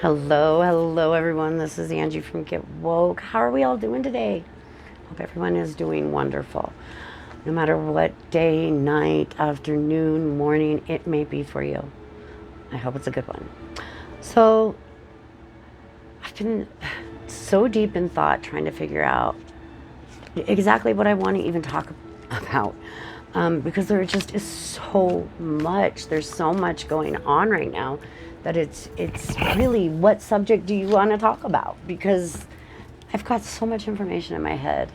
Hello everyone. This is Angie from Get Woke. How are we all doing today? Hope everyone is doing wonderful. No matter what day, night, afternoon, morning it may be for you. I hope it's a good one. So, I've been so deep in thought trying to figure out exactly what I want to even talk about. Because there just is so much. There's so much going on right now that it's really, what subject do you want to talk about? Because I've got so much information in my head,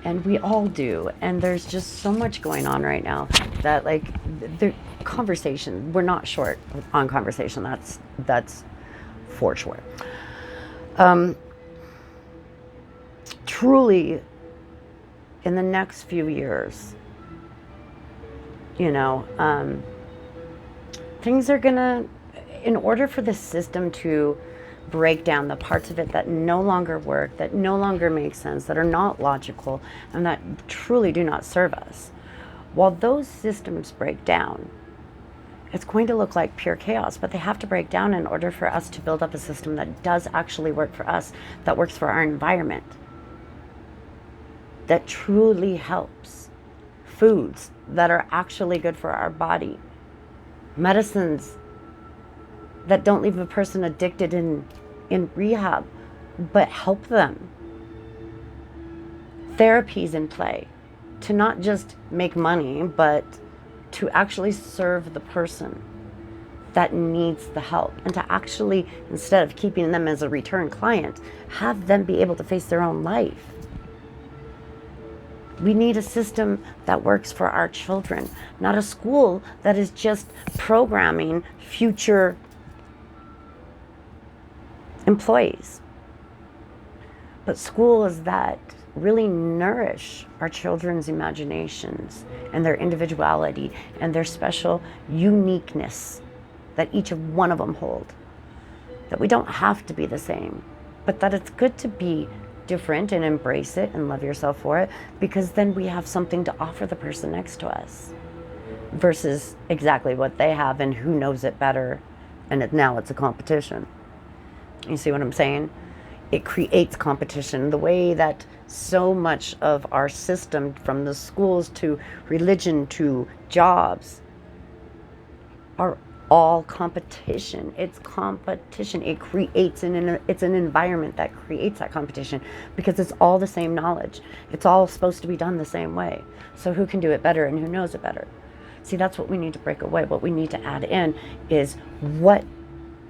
and we all do. And there's just so much going on right now that, like, the conversation, we're not short on conversation. That's for sure. Truly, in the next few years, things are gonna, in order for the system to break down the parts of it that no longer work, that no longer make sense, that are not logical, and that truly do not serve us, while those systems break down, it's going to look like pure chaos. But they have to break down in order for us to build up a system that does actually work for us, that works for our environment, that truly helps. Foods that are actually good for our body, medicines that don't leave a person addicted in rehab, but help them, therapies in play to not just make money, but to actually serve the person that needs the help, and to actually, instead of keeping them as a return client, have them be able to face their own life. We need a system that works for our children, not a school that is just programming future employees. But schools that really nourish our children's imaginations and their individuality and their special uniqueness that each of one of them hold. That we don't have to be the same, but that it's good to be different and embrace it and love yourself for it, because then we have something to offer the person next to us versus exactly what they have and who knows it better, and now it's a competition. You see what I'm saying? It creates competition, the way that so much of our system, from the schools to religion to jobs, are all competition. It's competition. It creates it's an environment that creates that competition, because it's all the same knowledge. It's all supposed to be done the same way. So who can do it better and who knows it better? See, that's what we need to break away. What we need to add in is, what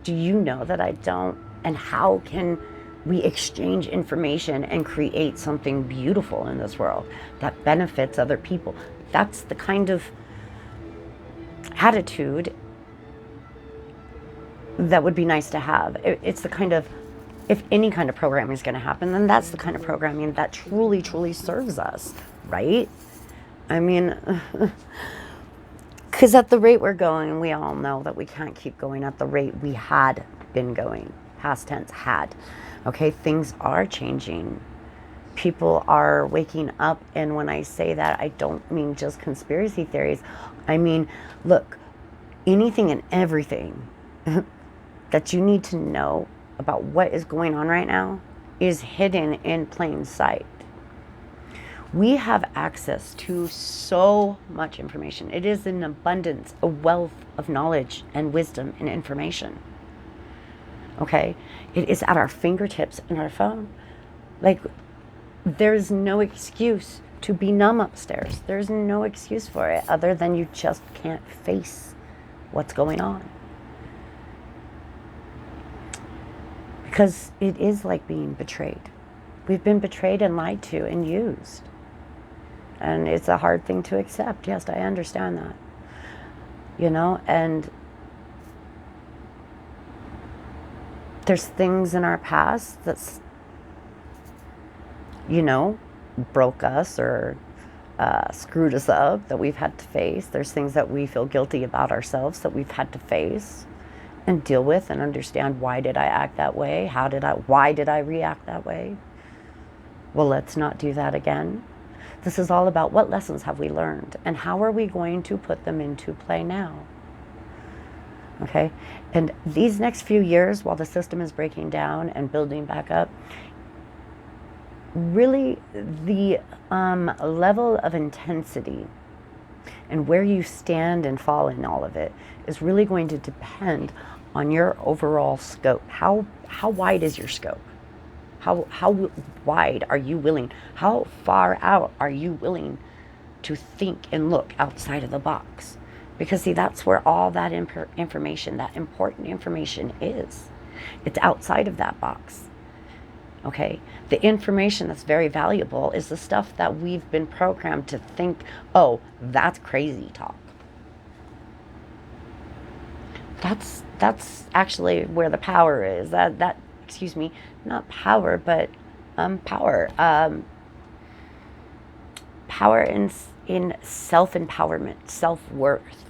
do you know that I don't? And how can we exchange information and create something beautiful in this world that benefits other people? That's the kind of attitude that would be nice to have. It's the kind of, if any kind of programming is going to happen, then that's the kind of programming that truly, truly serves us, right? I mean, because at the rate we're going, we all know that we can't keep going at the rate we had been going. Past tense, had. Okay, things are changing. People are waking up, and when I say that, I don't mean just conspiracy theories. I mean, look, anything and everything that you need to know about what is going on right now is hidden in plain sight. We have access to so much information. It is an abundance, a wealth of knowledge and wisdom and information. Okay? It is at our fingertips in our phone. Like, there's no excuse to be numb upstairs. There's no excuse for it other than you just can't face what's going on. Because it is like being betrayed. We've been betrayed and lied to and used. And it's a hard thing to accept. Yes, I understand that. And there's things in our past that's, broke us or screwed us up that we've had to face. There's things that we feel guilty about ourselves that we've had to face and deal with and understand, why did I act that way? Why did I react that way? Well, let's not do that again. This is all about, what lessons have we learned and how are we going to put them into play now? Okay? And these next few years, while the system is breaking down and building back up, really the level of intensity and where you stand and fall in all of it is really going to depend on your overall scope. How wide is your scope? How wide are you willing? How far out are you willing to think and look outside of the box? Because see, that's where all that information, that important information is. It's outside of that box. Okay? The information that's very valuable is the stuff that we've been programmed to think, oh, that's crazy talk. That's actually where the power is. That excuse me, not power, but power. Power in self-empowerment, self-worth,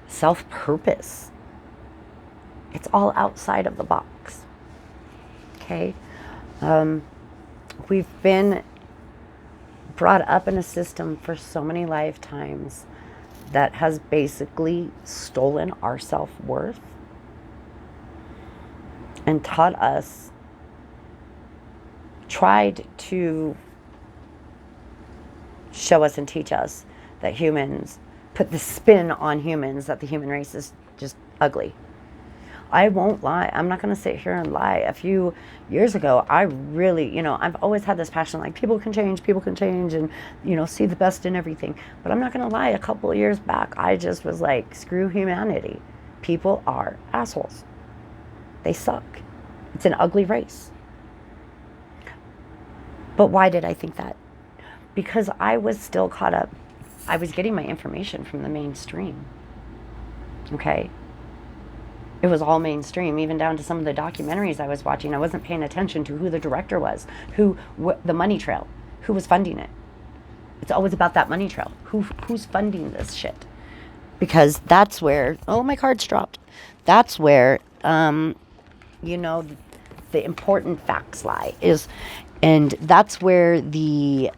self-purpose. It's all outside of the box. Okay? We've been brought up in a system for so many lifetimes that has basically stolen our self-worth and taught us, tried to show us and teach us that humans, put the spin on humans that the human race is just ugly. I won't lie. I'm not going to sit here and lie. A few years ago, I really, I've always had this passion, like people can change, and, see the best in everything. But I'm not going to lie. A couple of years back, I just was like, screw humanity. People are assholes. They suck. It's an ugly race. But why did I think that? Because I was still caught up. I was getting my information from the mainstream. Okay? It was all mainstream, even down to some of the documentaries I was watching. I wasn't paying attention to who the director was, the money trail, who was funding it. It's always about that money trail. Who's funding this shit? Because that's where, oh, my card's dropped. That's where, the important facts lie. And that's where the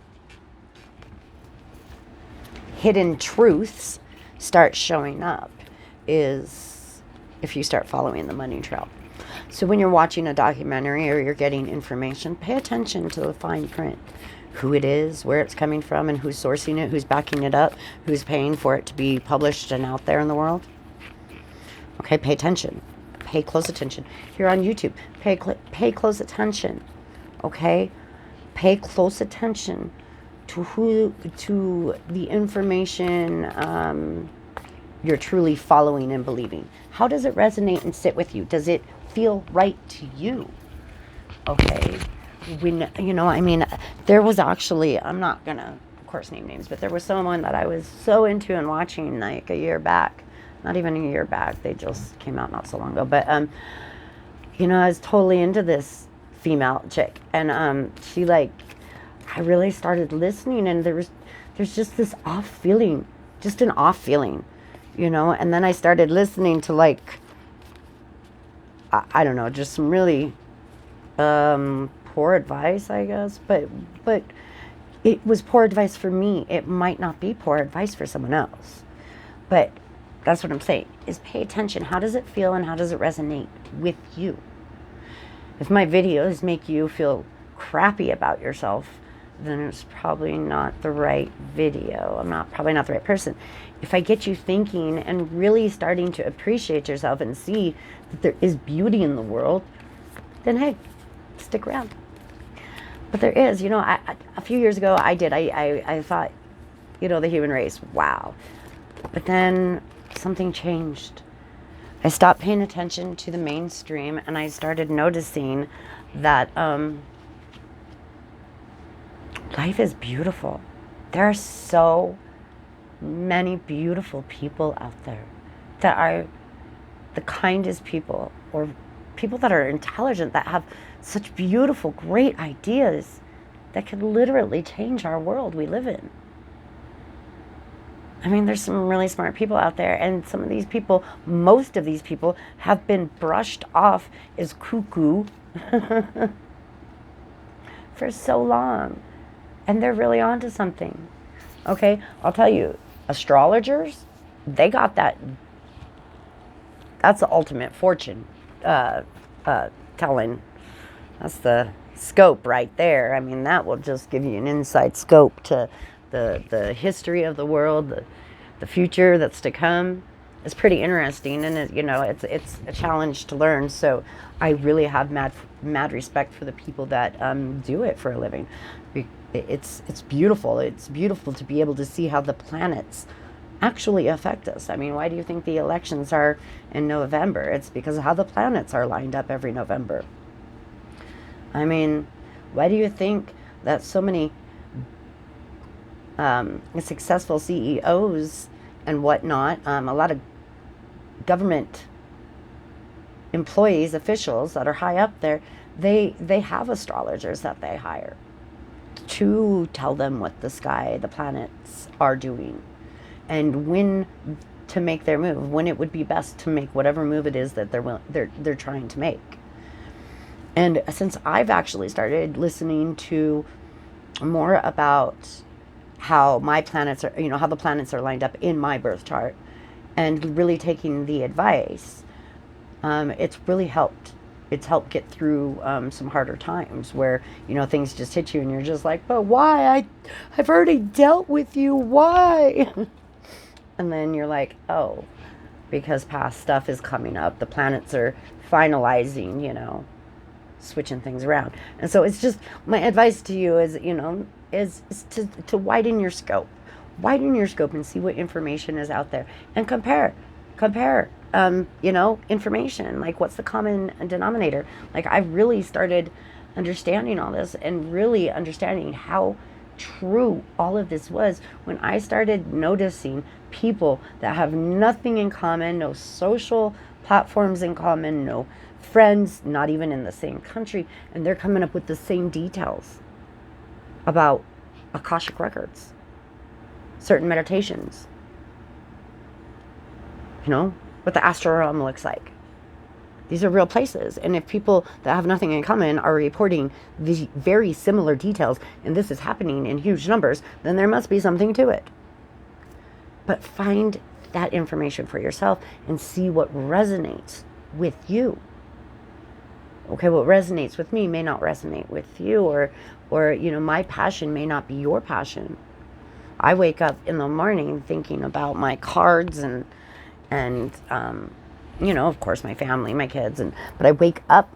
hidden truths start showing up, is if you start following the money trail. So when you're watching a documentary or you're getting information, pay attention to the fine print. Who it is, where it's coming from, and who's sourcing it, who's backing it up, who's paying for it to be published and out there in the world. Okay, pay attention. Pay close attention. Here on YouTube, pay close attention. Okay? Pay close attention to the information you're truly following and believing. How does it resonate and sit with you? Does it feel right to you? Okay. There was actually, I'm not going to, of course, name names, but there was someone that I was so into and watching like a year back. Not even a year back. They just came out not so long ago. But, I was totally into this female chick. And I really started listening, and there's just this off feeling, just an off feeling. And then I started listening to I don't know, just some really poor advice, I guess. But it was poor advice for me. It might not be poor advice for someone else. But that's what I'm saying, is pay attention. How does it feel and how does it resonate with you? If my videos make you feel crappy about yourself, then it's probably not the right video. I'm probably not the right person. If I get you thinking and really starting to appreciate yourself and see that there is beauty in the world, then hey, stick around. But there is, a few years ago I thought, the human race, wow. But then something changed. I stopped paying attention to the mainstream, and I started noticing that life is beautiful. There are so many beautiful people out there that are the kindest people, or people that are intelligent, that have such beautiful, great ideas that could literally change our world we live in. There's some really smart people out there, and some of these people, most of these people, have been brushed off as cuckoo for so long. And they're really onto something. Okay? I'll tell you, astrologers, they got that That's the ultimate fortune uh, telling. That's the scope right there. I mean, that will just give you an inside scope to the history of the world, the future that's to come. It's pretty interesting, and it's a challenge to learn. So I really have mad respect for the people that do it for a living. It's beautiful. It's beautiful to be able to see how the planets actually affect us. I mean, why do you think the elections are in November? It's because of how the planets are lined up every November. I mean, why do you think that so many successful CEOs and whatnot, a lot of government employees, officials that are high up there, they have astrologers that they hire to tell them what the sky, the planets are doing, and when to make their move, when it would be best to make whatever move it is that they're trying to make. And since I've actually started listening to more about how my planets are, how the planets are lined up in my birth chart, and really taking the advice, it's really helped. It's helped get through some harder times where, things just hit you and you're just like, but why? I've already dealt with you. Why? And then you're like, oh, because past stuff is coming up. The planets are finalizing, switching things around. And so it's just, my advice to you is, is to widen your scope. Widen your scope and see what information is out there and compare, information. Like, what's the common denominator? Like, I really started understanding all this and really understanding how true all of this was when I started noticing people that have nothing in common, no social platforms in common, no friends, not even in the same country, and they're coming up with the same details about Akashic records, certain meditations, what the astral realm looks like. These are real places, and if people that have nothing in common are reporting the very similar details, and this is happening in huge numbers, then there must be something to it. But find that information for yourself and see what resonates with you. Okay, what resonates with me may not resonate with you, or my passion may not be your passion. I wake up in the morning thinking about my cards and of course my family, my kids, but I wake up,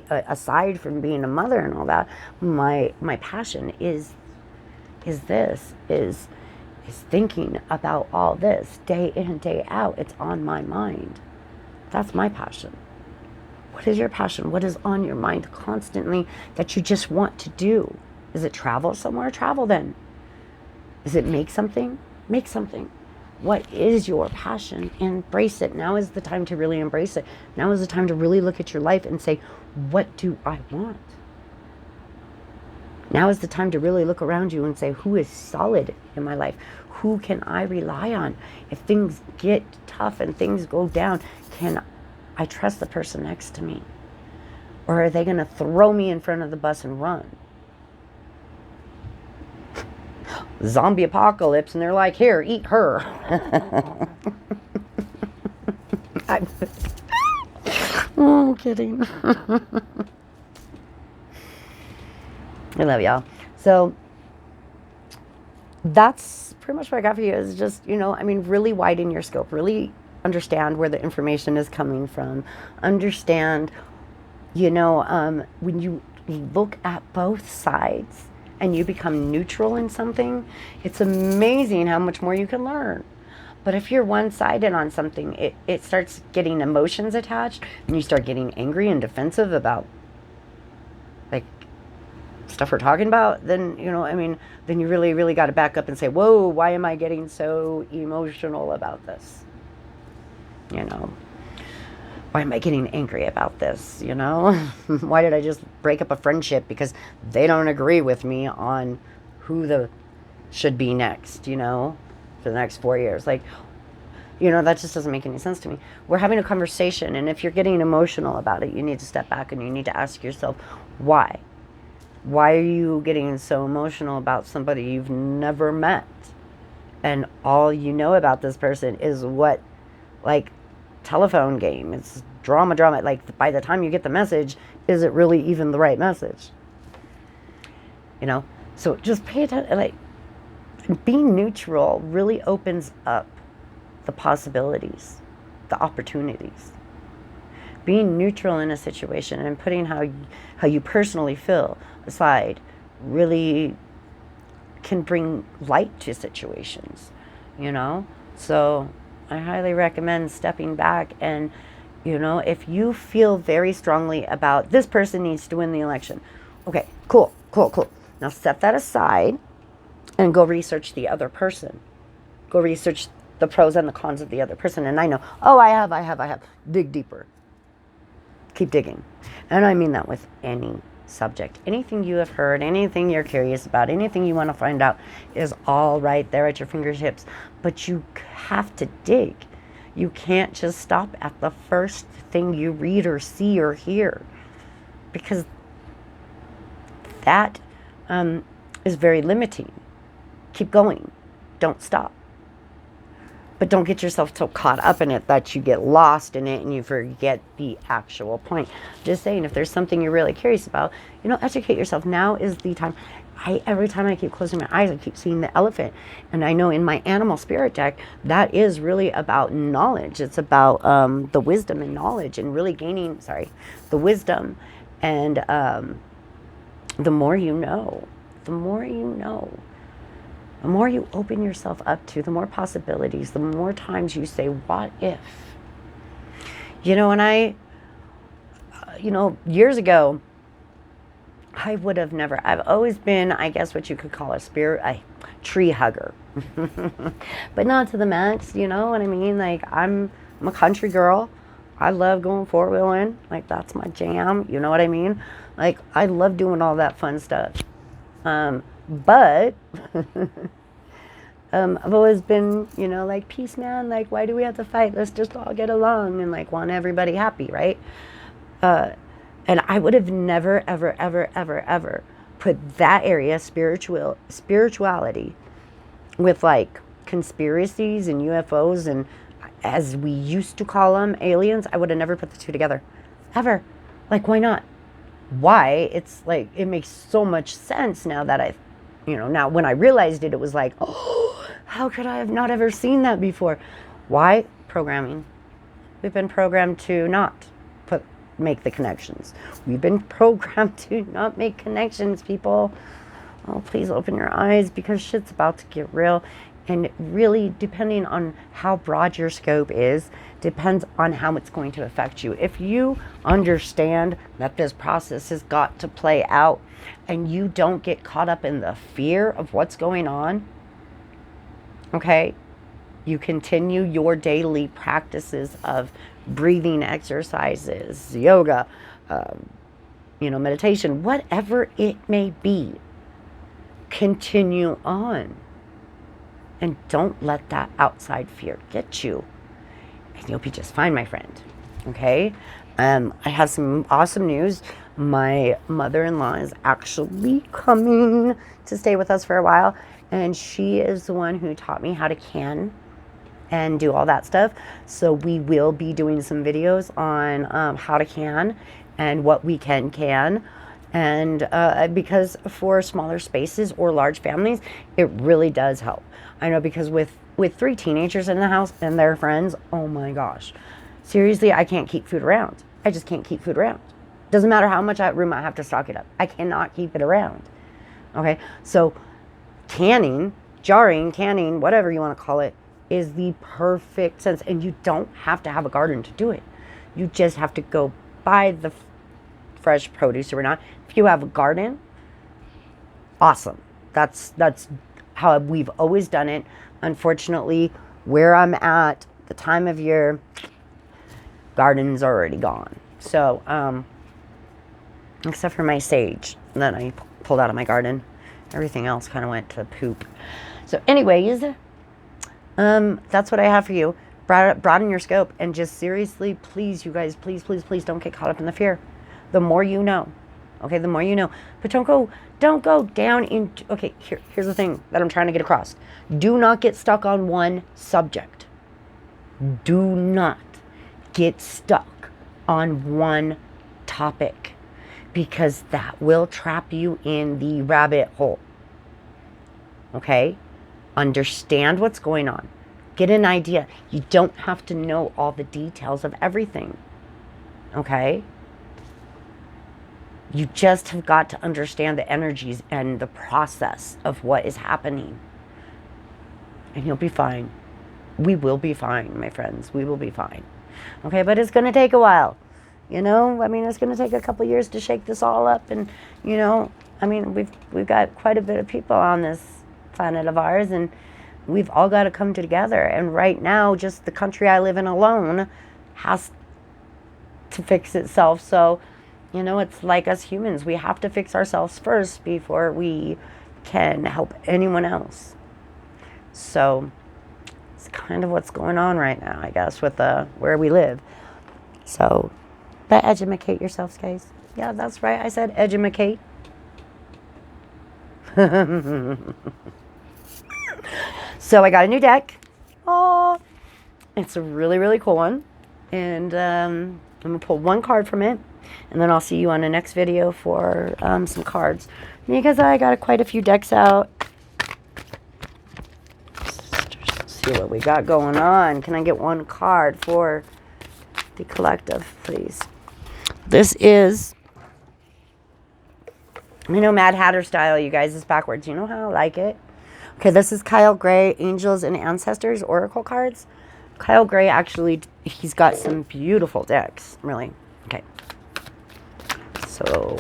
aside from being a mother and all that, my passion is thinking about all this day in, day out. It's on my mind. That's my passion. What is your passion? What is on your mind constantly that you just want to do? Is it travel somewhere? Travel then. Is it make something? Make something. What is your passion? Embrace it. Now is the time to really embrace it. Now is the time to really look at your life and say, what do I want? Now is the time to really look around you and say, who is solid in my life? Who can I rely on? If things get tough and things go down, can I trust the person next to me? Or are they going to throw me in front of the bus and run? Zombie apocalypse, and they're like, here, eat her. I'm kidding. I love y'all. So that's pretty much what I got for you, is just, really widen your scope. Really understand where the information is coming from. Understand, when you look at both sides and you become neutral in something, it's amazing how much more you can learn. But if you're one-sided on something, it starts getting emotions attached, and you start getting angry and defensive about, like, stuff we're talking about, then, then you really, really got to back up and say, whoa, why am I getting so emotional about this? Why am I getting angry about this? Why did I just break up a friendship because they don't agree with me on who should be next, for the next 4 years? Like, that just doesn't make any sense to me. We're having a conversation, and if you're getting emotional about it, you need to step back and you need to ask yourself, why? Why are you getting so emotional about somebody you've never met? And all you know about this person is what, like, telephone game. It's drama. Like, by the time you get the message, is it really even the right message? You know? So just pay attention. Like, being neutral really opens up the possibilities, the opportunities. Being neutral in a situation and putting how you personally feel aside really can bring light to situations, you know? So I highly recommend stepping back and, you know, if you feel very strongly about this person needs to win the election, okay, cool. Now set that aside and go research the other person. Go research the pros and the cons of the other person. And I know, I have. Dig deeper. Keep digging. And I mean that with any subject. Anything you have heard, anything you're curious about, anything you want to find out is all right there at your fingertips. But you have to dig. You can't just stop at the first thing you read or see or hear, because that is very limiting. Keep going. Don't stop. But don't get yourself so caught up in it that you get lost in it and you forget the actual point. Just saying, if there's something you're really curious about, you know, educate yourself. Now is the time. Every time I keep closing my eyes, I keep seeing the elephant. And I know in my animal spirit deck, that is really about knowledge. It's about the wisdom and knowledge and really gaining, the wisdom. And the more you know, the more you know. The more you open yourself up to, the more possibilities, the more times you say, what if? You know, and years ago, I would have never, I've always been, I guess what you could call a tree hugger. But not to the max, you know what I mean? Like, I'm a country girl. I love going four-wheeling. Like, that's my jam. You know what I mean? Like, I love doing all that fun stuff. But I've always been, you know, like, peace, man. Like, why do we have to fight? Let's just all get along and, like, want everybody happy, right? And I would have never, ever, ever, ever, ever put that area, spirituality, with, like, conspiracies and UFOs and, as we used to call them, aliens. I would have never put the two together. Ever. Like, why not? Why? It's like, it makes so much sense now that now when I realized it, it was like, oh, how could I have not ever seen that before? Why? Programming. We've been programmed to not make the connections. We've been programmed to not make connections, people. Oh, please open your eyes, because shit's about to get real. And really, depending on how broad your scope is, depends on how it's going to affect you. If you understand that this process has got to play out and you don't get caught up in the fear of what's going on, okay, you continue your daily practices of breathing exercises, yoga, meditation, whatever it may be. Continue on. And don't let that outside fear get you. And you'll be just fine, my friend. Okay? I have some awesome news. My mother-in-law is actually coming to stay with us for a while. And she is the one who taught me how to can and do all that stuff. So we will be doing some videos on how to can and what we can. And because for smaller spaces or large families, it really does help. I know, because with 3 teenagers in the house and their friends, oh my gosh. Seriously, I can't keep food around. I just can't keep food around. Doesn't matter how much room I have to stock it up. I cannot keep it around. Okay, so canning, jarring, canning, whatever you want to call it, is the perfect sense. And you don't have to have a garden to do it. You just have to go buy the fresh produce or not. If you have a garden, awesome. That's how we've always done it. Unfortunately, where I'm at, the time of year, garden's already gone. So, except for my sage that I pulled out of my garden, everything else kind of went to poop. So anyways, that's what I have for you. Broaden your scope, and just seriously, please, you guys, please don't get caught up in the fear. The more you know, okay, the more you know. But don't go down into, okay, here's the thing that I'm trying to get across. Do not get stuck on one subject. Do not get stuck on one topic, because that will trap you in the rabbit hole. Okay? Understand what's going on. Get an idea. You don't have to know all the details of everything. Okay? You just have got to understand the energies and the process of what is happening. And you'll be fine. We will be fine, my friends. We will be fine. Okay, but it's going to take a while. You know, I mean, it's going to take a couple years to shake this all up. And, you know, I mean, we've got quite a bit of people on this planet of ours, and we've all got to come together. And right now, just the country I live in alone has to fix itself. So, you know, it's like us humans. We have to fix ourselves first before we can help anyone else. So it's kind of what's going on right now, I guess, with where we live. So, but educate yourselves, guys. Yeah, that's right. I said educate. So I got a new deck. Oh, it's a really, really cool one. And I'm going to pull one card from it. And then I'll see you on the next video for some cards. Because I got quite a few decks out. Let's see what we got going on. Can I get one card for the collective, please? This is, I know, Mad Hatter style, you guys. It's backwards. You know how I like it? Okay, this is Kyle Gray, Angels and Ancestors Oracle cards. Kyle Gray, actually, he's got some beautiful decks, really. Okay. So,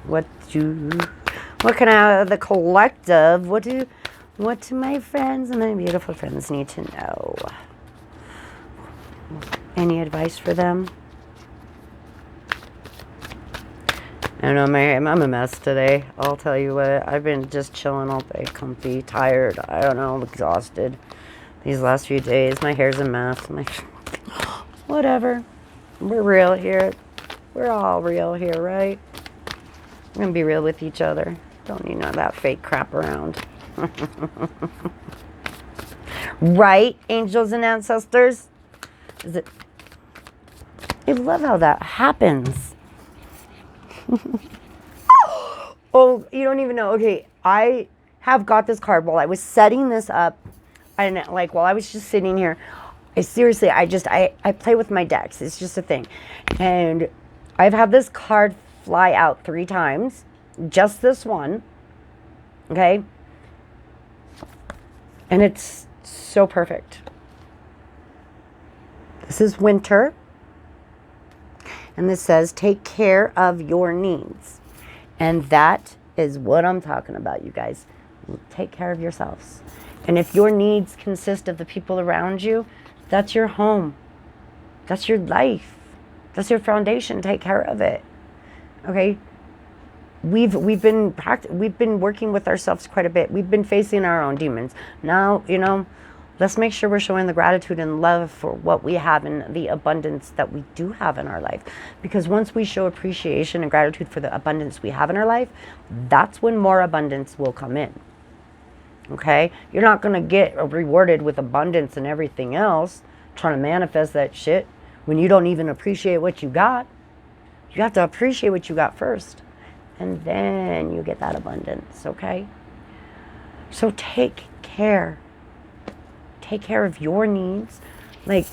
what can I, the collective, what do my friends and my beautiful friends need to know? Any advice for them? I don't know, I'm a mess today. I'll tell you what, I've been just chilling all day, comfy, tired, I don't know, exhausted. These last few days, my hair's a mess. Whatever. We're real here. We're all real here, right? We're going to be real with each other. Don't need none of that fake crap around. Right, angels and ancestors? Is it? I love how that happens. Oh, you don't even know. Okay, I have got this card while I was setting this up. And like while I was just sitting here, I play with my decks. It's just a thing. And I've had this card fly out 3 times. Just this one. Okay? And it's so perfect. This is Winter. And this says, take care of your needs. And that is what I'm talking about, you guys. Take care of yourselves. And if your needs consist of the people around you, that's your home. That's your life. That's your foundation. Take care of it. Okay? We've been working with ourselves quite a bit. We've been facing our own demons. Now, you know, let's make sure we're showing the gratitude and love for what we have and the abundance that we do have in our life. Because once we show appreciation and gratitude for the abundance we have in our life, that's when more abundance will come in. Okay? You're not going to get rewarded with abundance and everything else, trying to manifest that shit when you don't even appreciate what you got. You have to appreciate what you got first. And then you get that abundance, okay? So take care. Take care of your needs. Like,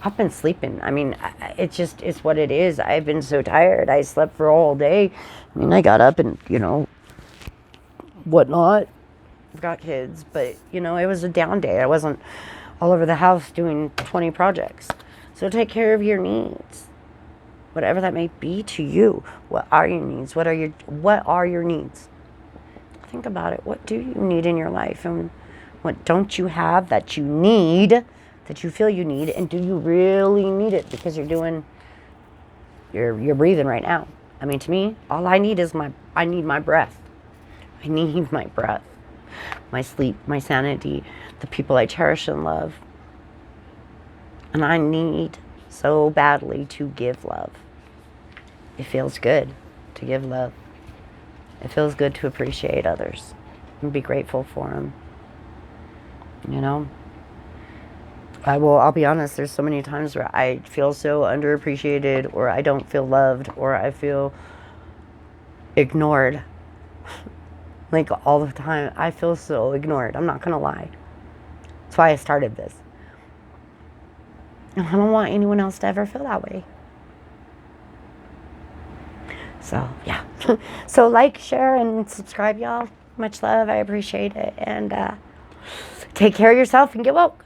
I've been sleeping. I mean, it's what it is. I've been so tired. I slept for all day. I mean, I got up and, you know, whatnot. I've got kids, but, you know, it was a down day. I wasn't all over the house doing 20 projects. So take care of your needs. Whatever that may be to you. What are your needs? What are your needs? Think about it. What do you need in your life? And what don't you have that you need, that you feel you need? And do you really need it? Because you're breathing right now. I mean, to me, all I need is I need my breath. I need my breath, my sleep, my sanity, the people I cherish and love. And I need so badly to give love. It feels good to give love. It feels good to appreciate others and be grateful for them. You know? I'll be honest, there's so many times where I feel so underappreciated, or I don't feel loved, or I feel ignored. Like all the time, I feel so ignored. I'm not gonna lie. That's why I started this. And I don't want anyone else to ever feel that way. So, yeah. So, like, share, and subscribe, y'all. Much love. I appreciate it. And take care of yourself and get woke.